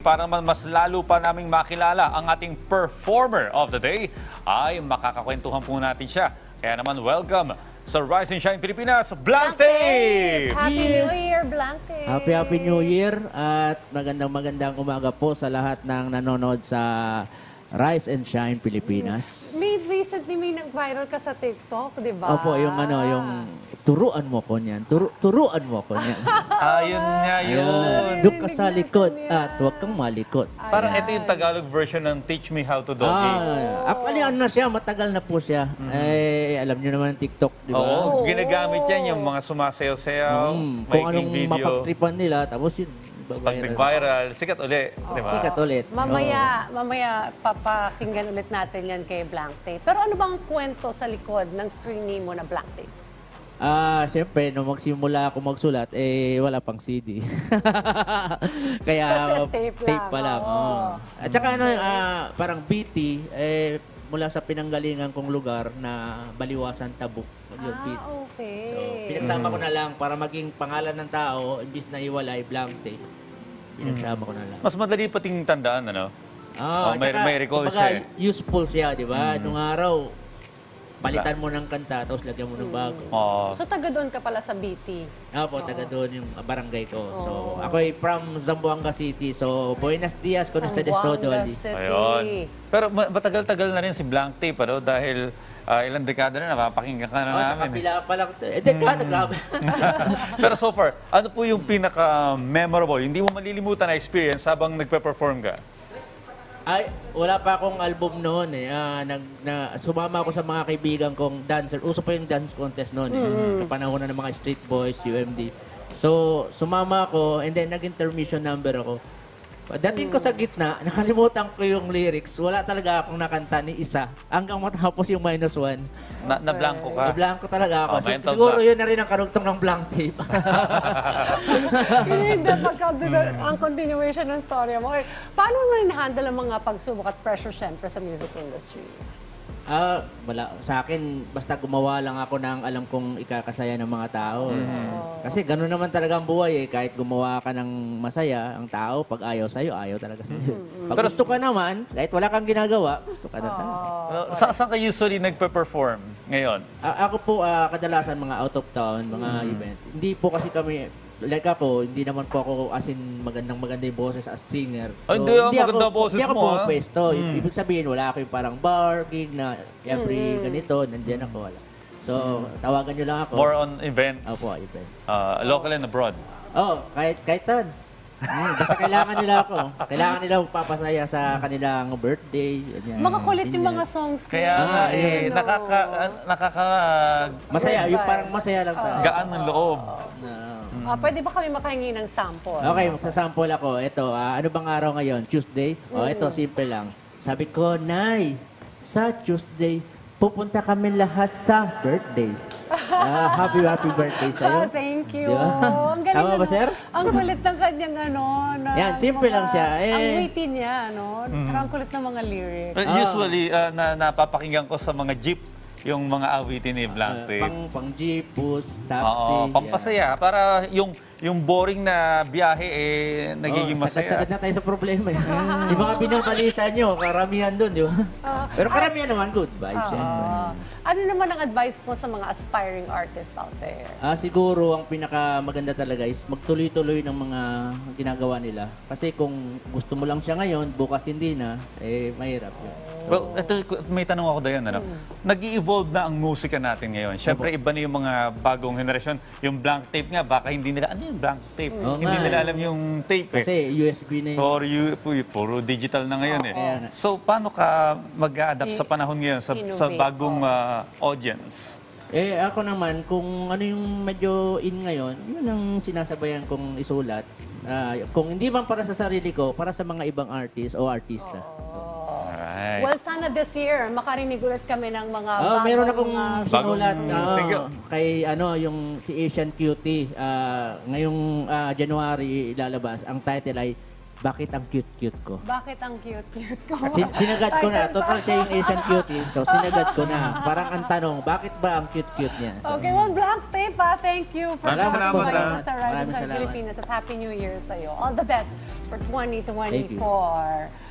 Para mas lalo pa naming makilala ang ating performer of the day, ay makakakwentuhan po natin siya. Kaya naman, welcome sa Rise and Shine Pilipinas, Blank Tape! Happy New Year, Blank Tape! Happy New Year at magandang umaga po sa lahat ng nanonood sa Rise and Shine Pilipinas. Recently may nag-viral ka sa TikTok, di ba? Opo, yung turuan mo ko niyan. Turuan mo ko niyan. Ayun nga yun. Doon ka sa likod at huwag kang malikot. Parang ito yung Tagalog version ng Teach Me How to Doggy. Actually, ano siya, matagal na po siya. Eh, alam niyo naman ang TikTok, di ba? Oo, ginagamit yan yung mga sumasayaw-sayaw, Kung anong maikling video. mapagtripan nila, tapos yun, Pag nag-viral, sikat uli. Di ba? sikat ulit. Mamaya papakinggan ulit natin yan kay Blank Tape. Pero ano bang kwento sa likod ng screen name mo na Blank Tape? Siyempre, nung magsimula ako magsulat, wala pang CD. Kaya, Kasi tape pa lang. lang, oo. At saka, parang BT, mula sa pinanggalingan kong lugar na Baliwasan, Tabuk. Yung BT. Okay. So, pinagsama ko na lang para maging pangalan ng tao, imbis na iwalay, Blank Tape. Pinagsama ko na lang. Mas madali pating tandaan, ano? At may saka, recall kumbaga, siya eh. useful siya, di ba? Nung araw, palitan mo ng kanta, tapos lagyan mo ng bago. Oo. So taga doon ka pala sa BT. Opo, taga doon yung barangay ko. So, ako ay from Zamboanga City. So, Buenos Dias, con ustedes todo. Zamboanga City. Ayun. Pero matagal-tagal na rin si Blank Tape, ano? Dahil ilang dekada na napapakinggan ka na Sa namin. kapila pa lang ito. Dekada, grabe. Pero so far, ano po yung pinaka-memorable, hindi mo malilimutan na experience habang nagpe-perform ka? Ay, wala pa akong album noon eh. Sumama ako sa mga kaibigan kong dancer. Uso pa yung dance contest noon eh. Kapanahon na ng mga Street Boys, UMD. So, sumama ako and then nag-intermission number ako. Dating ko sa gitna, nakalimutan ko yung lyrics. Wala talaga akong nakanta ni isa. Hanggang matapos yung -1. Na-blanco ka? Na-blanco talaga ako. Oh, mental Siguro block. yun na rin ang karugtong ng Blank Tape. Hindi, ang continuation ng story mo. Paano mo rin handle ang mga pagsubok at pressure syempre sa music industry? Wala. Sa akin, basta gumawa lang ako ng alam kong ikakasaya ng mga tao. Kasi gano'n naman talaga ang buhay eh. Kahit gumawa ka ng masaya, ang tao, pag ayaw sa'yo, ayaw talaga sa'yo. Pag Pero gusto ka naman, kahit wala kang ginagawa, gusto ka na talaga. Saan ka usually nagpe-perform ngayon? Ako po, kadalasan mga out of town, mga event. Hindi po kasi kami, like ako, hindi naman po ako as in maganda yung boses as singer. Ay, hindi, maganda boses hindi ako mo, po pwesto. Ibig sabihin, wala ako yung parang bar, gig na every ganito, nandiyan ako, wala. So, tawagan nyo lang ako. More on events? Opo, events. Local and abroad? Kahit saan. Basta kailangan nila ako. Kailangan nila papasaya sa kanilang birthday. Ganyan. Makakulit yung mga songs Kaya nga eh, Masaya, yung parang masaya lang tayo. gaan ng loob. Pwede ba kami makahingi ng sample? Okay, magsasample ako. Ito, ano bang araw ngayon? Tuesday? Ito, simple lang. Sabi ko, Nay, sa Tuesday, pupunta kami lahat sa birthday. Happy birthday sa'yo. Thank you. Di ba? Ang galing Tama ba, sir? Ang kulit ng kanyang Yan, simple lang siya. Ang witty niya, Tsaka ang kulit ng mga lyrics. Usually, napapakinggan ko sa mga jeep yung mga awitin ni Blank Tape. Pang jeep, bus, taxi. Oo, pampasaya. Para yung boring na biyahe nagiging masaya. Sagad na tayo sa problema. Yung mga binabalita nyo, karamihan doon, di ba? Pero karamihan naman, good vibes. Ano naman ang advice mo sa mga aspiring artists out there? Siguro, ang pinakamaganda talaga is magtuloy-tuloy ng mga ginagawa nila. Kasi kung gusto mo lang siya ngayon, bukas hindi na, mahirap yun. Well, may tanong ako Dayan, nag-i-evolve na ang musika natin ngayon. Siyempre, iba na yung mga bagong henerasyon. Yung Blank Tape nga, baka hindi nila, ano yung Blank Tape? Hindi nila alam yung tape Kasi USB na yun. Puro digital na ngayon Kaya nga. So, paano ka mag-a-adapt sa panahon ngayon, sa Innovate. bagong audience? Ako naman, kung ano yung medyo in ngayon, yun ang sinasabayan kong isulat. Kung hindi man para sa sarili ko, para sa mga ibang artist o artista. Alright. Well, sana this year, makarinig ulit kami ng mga Meron akong sinulat single. kay yung si Asian Cutie. Ngayong January ilalabas. Ang title ay bakit ang cute-cute ko? Bakit ang cute-cute ko? Sinagad ko na. Total siya yung Asian cutie. So, sinagad ko na. Parang ang tanong, bakit ba ang cute-cute niya? So, Okay, well, Blank Tape, thank you for Maraming coming salamat, by ah. sa Rise and Maraming Shine salamat. Pilipinas at Happy New Year sa'yo. All the best for 2024.